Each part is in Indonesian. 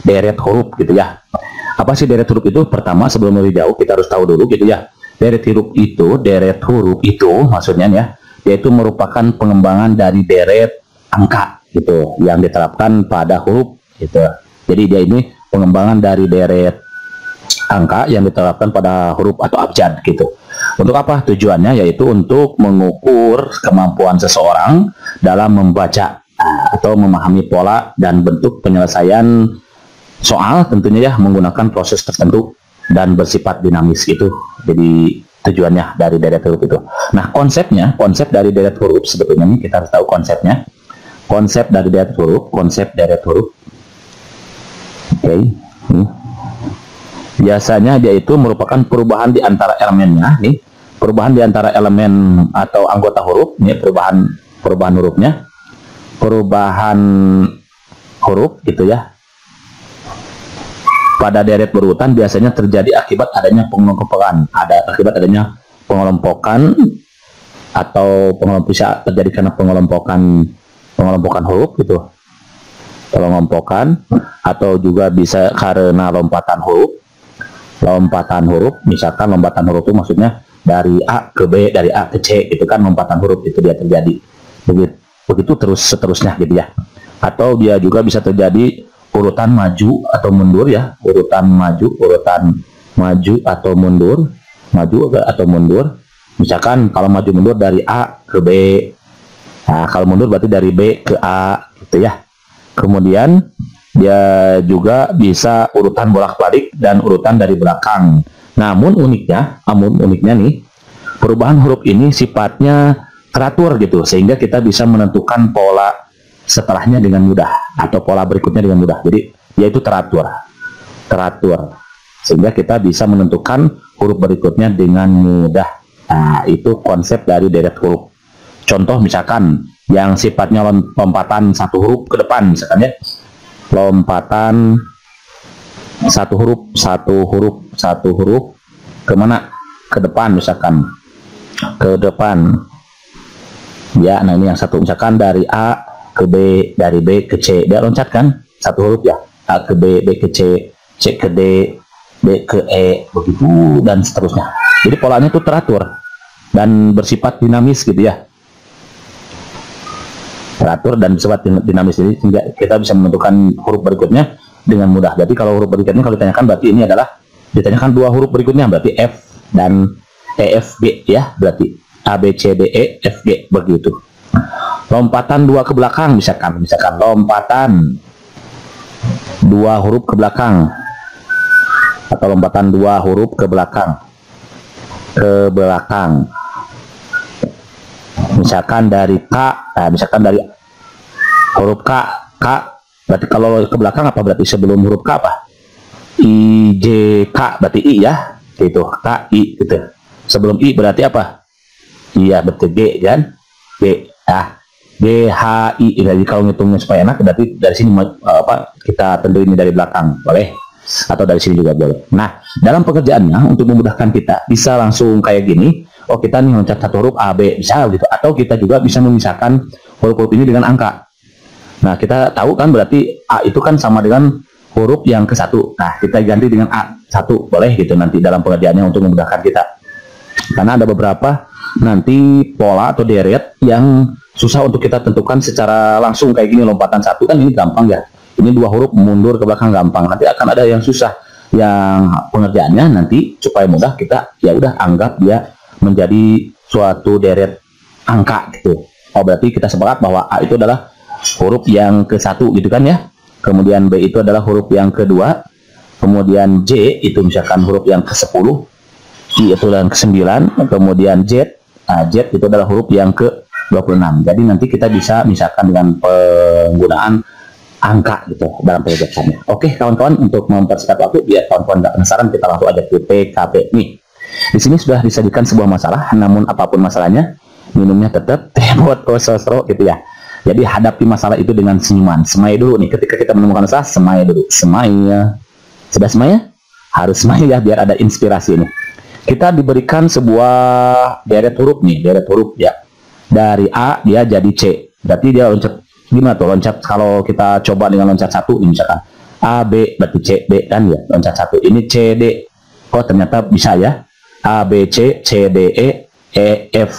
deret huruf gitu ya. Apa sih deret huruf itu? Pertama, sebelum lebih jauh kita harus tahu dulu gitu ya. Deret huruf itu maksudnya ya, yaitu merupakan pengembangan dari deret angka gitu yang diterapkan pada huruf gitu. Jadi dia ini pengembangan dari deret angka yang diterapkan pada huruf atau abjad gitu. Untuk apa tujuannya? Yaitu untuk mengukur kemampuan seseorang dalam membaca atau memahami pola dan bentuk penyelesaian soal, tentunya ya menggunakan proses tertentu dan bersifat dinamis itu. Jadi tujuannya dari deret huruf itu. Nah, konsep dari deret huruf sebetulnya ini kita harus tahu konsepnya. Konsep dari deret huruf. Oke. Biasanya dia itu merupakan perubahan di antara elemennya nih. Perubahan di antara elemen atau anggota huruf, ini perubahan hurufnya. Perubahan huruf gitu ya. Pada deret berurutan biasanya terjadi akibat adanya pengelompokan. Akibat adanya pengelompokan atau bisa terjadi karena pengelompokan huruf gitu. Pengelompokan atau juga bisa karena lompatan huruf. Misalkan lompatan huruf itu maksudnya dari A ke B, dari A ke C, itu kan lompatan huruf itu dia terjadi. Begitu terus seterusnya gitu ya. Atau dia juga bisa terjadi urutan maju atau mundur ya, urutan maju atau mundur. Misalkan kalau maju mundur dari A ke B, nah kalau mundur berarti dari B ke A gitu ya. Kemudian dia juga bisa urutan bolak-balik dan urutan dari belakang. Namun uniknya nih, perubahan huruf ini sifatnya teratur gitu, sehingga kita bisa menentukan pola setelahnya dengan mudah atau pola berikutnya dengan mudah. Jadi yaitu teratur sehingga kita bisa menentukan huruf berikutnya dengan mudah. Nah, itu konsep dari deret huruf. Contoh misalkan yang sifatnya lompatan satu huruf ke depan, misalkan ya, lompatan satu huruf kemana? Ke depan, misalkan ke depan ya. Nah, ini yang satu, misalkan dari A ke B, dari B ke C, dia loncat kan satu huruf ya, A ke B, B ke C, C ke D, D ke E, begitu dan seterusnya. Jadi polanya itu teratur dan bersifat dinamis gitu ya, teratur dan bersifat dinamis, jadi sehingga kita bisa menentukan huruf berikutnya dengan mudah. Jadi kalau huruf berikutnya kalau ditanyakan berarti ini adalah ditanyakan dua huruf berikutnya, berarti F dan E, F, G ya, berarti A, B, C, D, E, F, G, begitu. Lompatan dua ke belakang, misalkan lompatan dua huruf ke belakang, atau lompatan dua huruf ke belakang, misalkan dari K, misalkan dari huruf K, berarti kalau ke belakang apa, berarti sebelum huruf K apa? I, J, K, berarti I ya, gitu, K, I, gitu. Sebelum I berarti apa? Iya, betul, G kan, G, G, H, I. Jadi kalau ngitungnya supaya enak, berarti dari sini kita tentu ini dari belakang, boleh, atau dari sini juga boleh. Nah, dalam pekerjaannya untuk memudahkan kita bisa langsung kayak gini. Oh, kita nih loncat satu huruf A, B, bisa gitu. Atau kita juga bisa memisahkan huruf-huruf ini dengan angka. Nah, kita tahu kan berarti A itu kan sama dengan huruf yang ke satu. Nah, kita ganti dengan A1, boleh gitu nanti dalam pengerjaannya untuk memudahkan kita. Karena ada beberapa nanti pola atau deret yang susah untuk kita tentukan secara langsung kayak gini. Lompatan satu kan ini gampang ya, ini dua huruf mundur ke belakang gampang. Nanti akan ada yang susah, yang pengerjaannya nanti supaya mudah kita ya udah anggap dia menjadi suatu deret angka gitu. Oh, berarti kita sepakat bahwa A itu adalah huruf yang ke satu gitu kan ya, kemudian B itu adalah huruf yang kedua, kemudian J itu misalkan huruf yang ke-10, I itu yang ke-9, kemudian Z, Z itu adalah huruf yang ke-26. Jadi nanti kita bisa misalkan dengan penggunaan angka gitu dalam pengerjaannya. Oke kawan-kawan, untuk mempersingkat waktu biar kawan-kawan nggak penasaran, kita langsung aja ke PKP nih. Di sini sudah disajikan sebuah masalah, namun apapun masalahnya, minumnya tetap teh buat sosro gitu ya. Jadi hadapi masalah itu dengan senyuman. Semai dulu nih, ketika kita menemukan masalah, semai dulu. Semai ya. Sudah semai ya? Harus semai ya, biar ada inspirasi nih. Kita diberikan sebuah deret huruf nih, deret huruf ya. Dari A dia jadi C. Berarti dia loncat gimana tuh loncat? Kalau kita coba dengan loncat satu nih misalkan. A B berarti C D kan ya, loncat satu. Ini C D. Oh ternyata bisa ya. A B C C D E F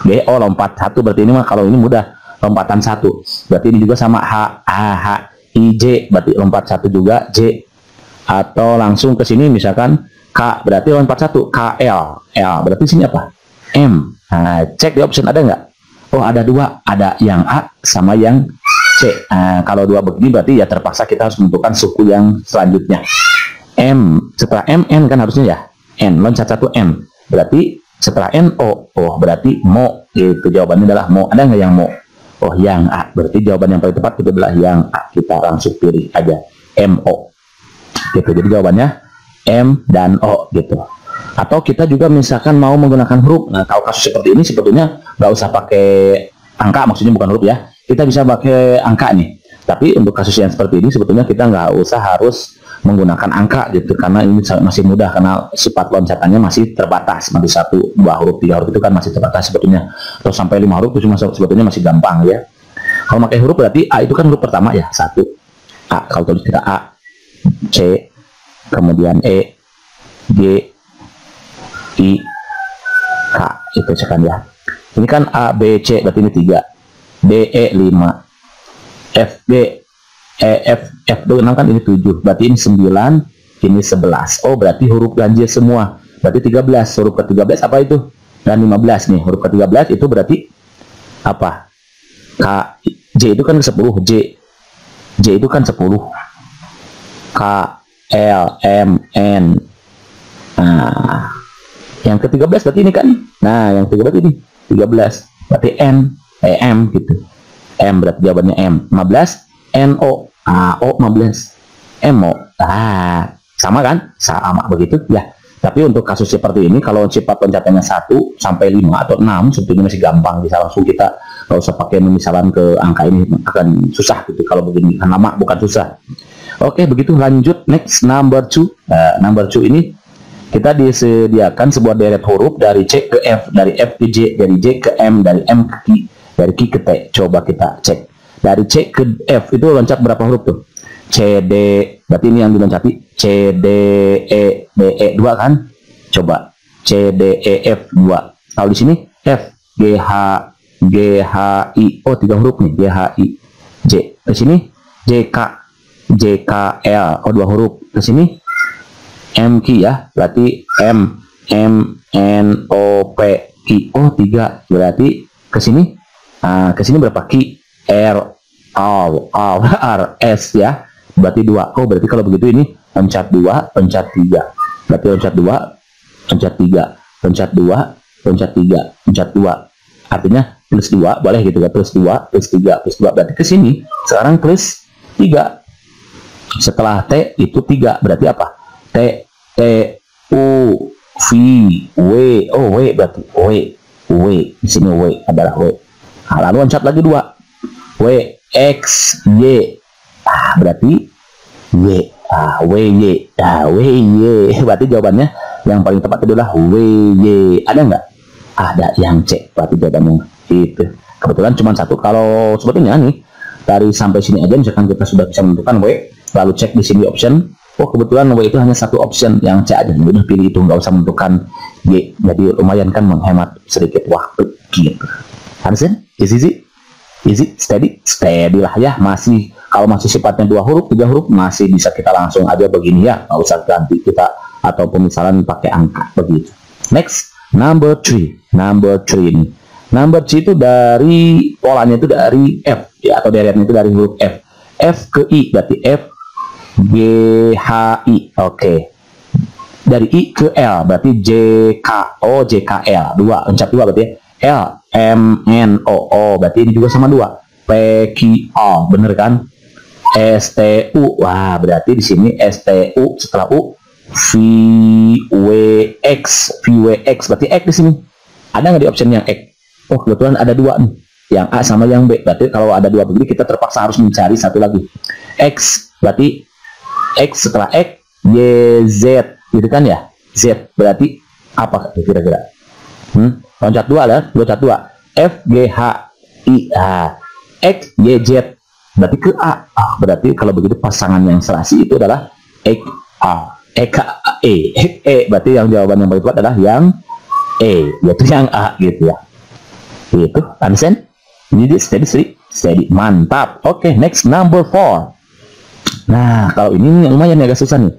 G. Oh lompat satu, berarti ini mah kalau ini mudah, lompatan satu. Berarti ini juga sama H A H I J, berarti lompat satu juga J. Atau langsung ke sini misalkan K, berarti lompat satu K L L, berarti sini apa? M. Nah, cek di option ada nggak? Oh ada dua, ada yang A sama yang C. Nah, kalau dua begini berarti ya terpaksa kita harus menentukan suku yang selanjutnya. M, setelah M, N kan harusnya ya. N, loncat satu M. Berarti setelah N, O. Oh, berarti Mo. Itu jawabannya adalah Mo. Ada nggak yang Mo? Oh, yang A. Berarti jawaban yang paling tepat itu adalah yang A. Kita langsung pilih aja. M, O. Gitu. Jadi jawabannya M dan O gitu. Atau kita juga misalkan mau menggunakan huruf. Nah, kalau kasus seperti ini sebetulnya nggak usah pakai angka, maksudnya bukan huruf ya. Kita bisa pakai angka nih. Tapi untuk kasus yang seperti ini sebetulnya kita nggak usah harus menggunakan angka gitu, karena ini masih mudah, karena sifat loncatannya masih terbatas, masih 1, 2 huruf, 3 huruf itu kan masih terbatas sebetulnya. Atau sampai 5 huruf itu sebetulnya masih gampang ya. Kalau pakai huruf berarti A itu kan huruf pertama ya, 1 A. Kalau tulis kita A, C, kemudian E, G, I, K, itu sekan ya. Ini kan A, B, C, berarti ini 3, D, E, 5, F, G, E, F 6 kan ini 7, berarti ini 9, ini 11. Oh berarti huruf ganjil semua, berarti 13. Huruf ke-13 apa itu? Dan 15 nih, huruf ke-13 itu berarti apa? K, J itu kan ke-10, J itu kan 10, K, L, M, N. Nah yang ke-13 berarti ini kan, nah yang ke-13 ini 13, berarti N, M gitu. M berarti jawabannya M. 15 NO, O 15, MO. Sama kan? Sama begitu ya. Tapi untuk kasus seperti ini, kalau sifat loncatannya 1 sampai 5 atau 6 sebetulnya masih gampang, bisa langsung kita, nggak usah pakai misalan ke angka ini, akan susah gitu kalau begini. Nama bukan susah. Oke, begitu lanjut next number 2. Number 2 ini kita disediakan sebuah deret huruf dari C ke F, dari F ke J, dari J ke M, dari M ke Q, dari Q ke T. Coba kita cek. Dari C ke F itu loncat berapa huruf tuh? C, D, berarti ini yang diloncati C, D, E, D, E 2 kan? Coba C, D, E, F 2. Kalau di sini F, G, H, G, H, I. Oh 3 huruf nih, G, H, I, J. Ke sini J, K, J, K, L. Oh 2 huruf. Ke sini M, Q ya, berarti M, M, N, O, P, Q. Oh 3, berarti ke sini berapa? Q, R, R, S ya, berarti 2. Oh berarti kalau begitu ini loncat 2, loncat 3, berarti loncat 2, loncat 3, loncat 2, loncat 3, loncat 2, artinya plus 2 boleh gitu ya, plus 2, plus 3, plus 2, berarti ke sini sekarang plus 3. Setelah T itu 3, berarti apa? T, T, U, V, W. Oh W berarti W di sini, W adalah W. Nah, lalu loncat lagi 2, W, X, Y. Berarti Y. W, Y. W, Y. Berarti jawabannya yang paling tepat adalah W, Y. Ada nggak? Ada yang C. Berarti jawabannya itu. Kebetulan cuma 1. Kalau sebetulnya nih dari sampai sini aja misalkan kita sudah bisa menentukan W, lalu cek di sini option. Oh kebetulan W itu hanya 1 option, yang C aja. Udah pilih itu, nggak usah menentukan Y. Jadi lumayan kan menghemat sedikit waktu gitu. Understand? Easy, steady lah ya. Masih kalau masih sifatnya 2 huruf, 3 huruf masih bisa kita langsung aja begini ya, nggak usah ganti kita ataupun misalnya pakai angka begitu. Next, number 3 ini. Number 3 itu dari polanya itu dari F ya, atau deretnya itu dari huruf F. F ke I berarti F, G, H, I. Oke. Dari I ke L berarti J, K. Oh J, K, L 2, loncat 2 berarti ya. L, M, N, O, O. Berarti ini juga sama 2. P, Q, O. Bener kan? S, T, U. Wah, berarti di sini S, T, U. Setelah U, V, W, X. V, W, X. Berarti X di sini. Ada nggak di option yang X? Oh, kebetulan ada 2 nih. Yang A sama yang B. Berarti kalau ada 2 begini, kita terpaksa harus mencari satu lagi. X. Berarti X setelah X, Y, Z. Gitu kan ya? Z. Berarti apa kira-kira? Loncat 2 lah, loncat 2. F, G, H, I, H. X, Y, Z. berarti ke A. Berarti kalau begitu pasangan yang serasi itu adalah X A. Berarti yang jawaban yang paling tepat adalah yang E, yaitu yang A gitu ya. Itu, understand? Jadi steady, mantap. Oke, next number 4. Nah, kalau ini lumayan agak susah nih.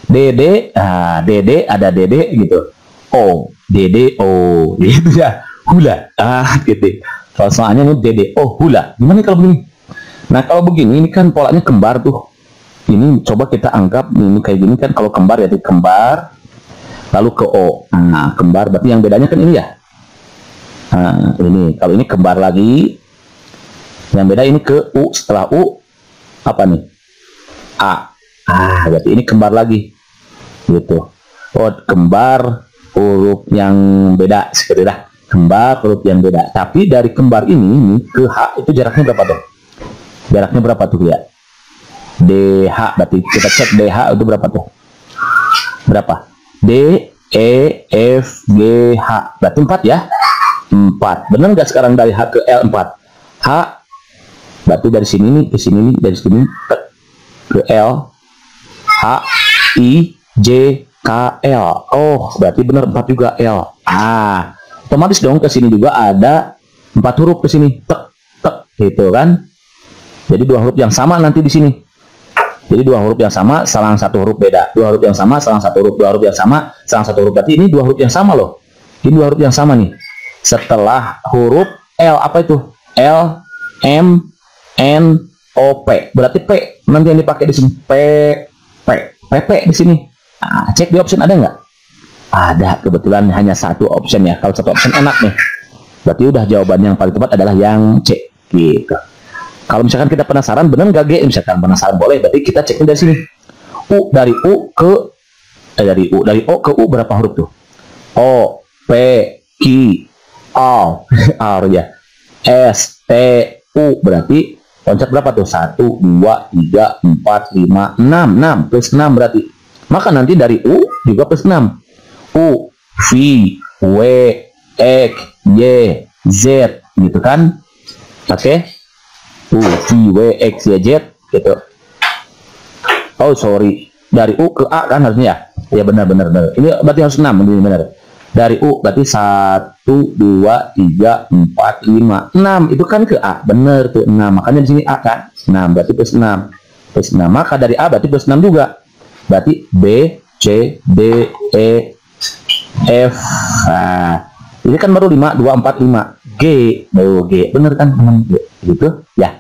Dede, Dede ada Dede gitu. O, Dede, O, gitu ya. Hula, gitu. Kalau soalnya nih Dede, oh hula. Gimana kalau begini? Nah, kalau begini ini kan polanya kembar tuh. Ini coba kita anggap ini kayak gini kan, kalau kembar ya kembar lalu ke O. Nah, kembar berarti yang bedanya kan ini ya. Nah, ini kalau ini kembar lagi. Yang beda ini ke U, setelah U apa nih? A. Berarti ini kembar lagi. Gitu. Oh, kembar huruf yang beda seperti dah. Kembar huruf yang beda. Tapi dari kembar ini ke H itu jaraknya berapa tuh? Jaraknya berapa tuh ya? DH, berarti kita cek DH itu berapa tuh? Berapa? D, E, F, G, H. Berarti 4 ya? 4. Benar nggak sekarang dari H ke L 4? H, berarti dari sini nih ke sini nih, dari sini ke L. H, I, J, K, L. Oh, berarti benar 4 juga L. Otomatis dong ke sini juga ada 4 huruf ke sini. Tek, gitu kan? Jadi 2 huruf yang sama nanti di sini. Jadi 2 huruf yang sama, salah 1 huruf beda. 2 huruf yang sama, salah 1 huruf. 2 huruf yang sama, salah 1 huruf. Berarti ini 2 huruf yang sama loh. Ini 2 huruf yang sama nih. Setelah huruf L, apa itu? L, M, N, O, P. Berarti P. Nanti yang dipakai di sini. P di sini. Cek di option ada nggak? Ada. Kebetulan hanya 1 option ya. Kalau 1 option enak nih. Berarti udah jawaban yang paling tepat adalah yang C. Gitu. Kalau misalkan kita penasaran, benar nggak G? Misalkan penasaran boleh, berarti kita ceknya dari sini. Dari O ke U berapa huruf tuh? O, P, Q, R, R ya. S, T, U berarti loncat berapa tuh? 1, 2, 3, 4, 5, 6 plus 6 berarti. Maka nanti dari U juga plus 6. U, V, W, X, Y, Z gitu kan? Oke. U, V, W, X, Y, Z gitu. Oh sorry, dari U ke A kan harusnya ya. Ya benar. Ini berarti harus 6, ini benar. Dari U berarti 1, 2, 3, 4, 5, 6 itu kan ke A, benar tuh 6. Makanya di sini A kan 6, berarti plus 6. Plus 6. Maka dari A berarti plus 6 juga. Berarti B, C, D, E, F. Ini kan baru 5, 2, 4, 5. G, G. Bener kan teman? Gitu ya.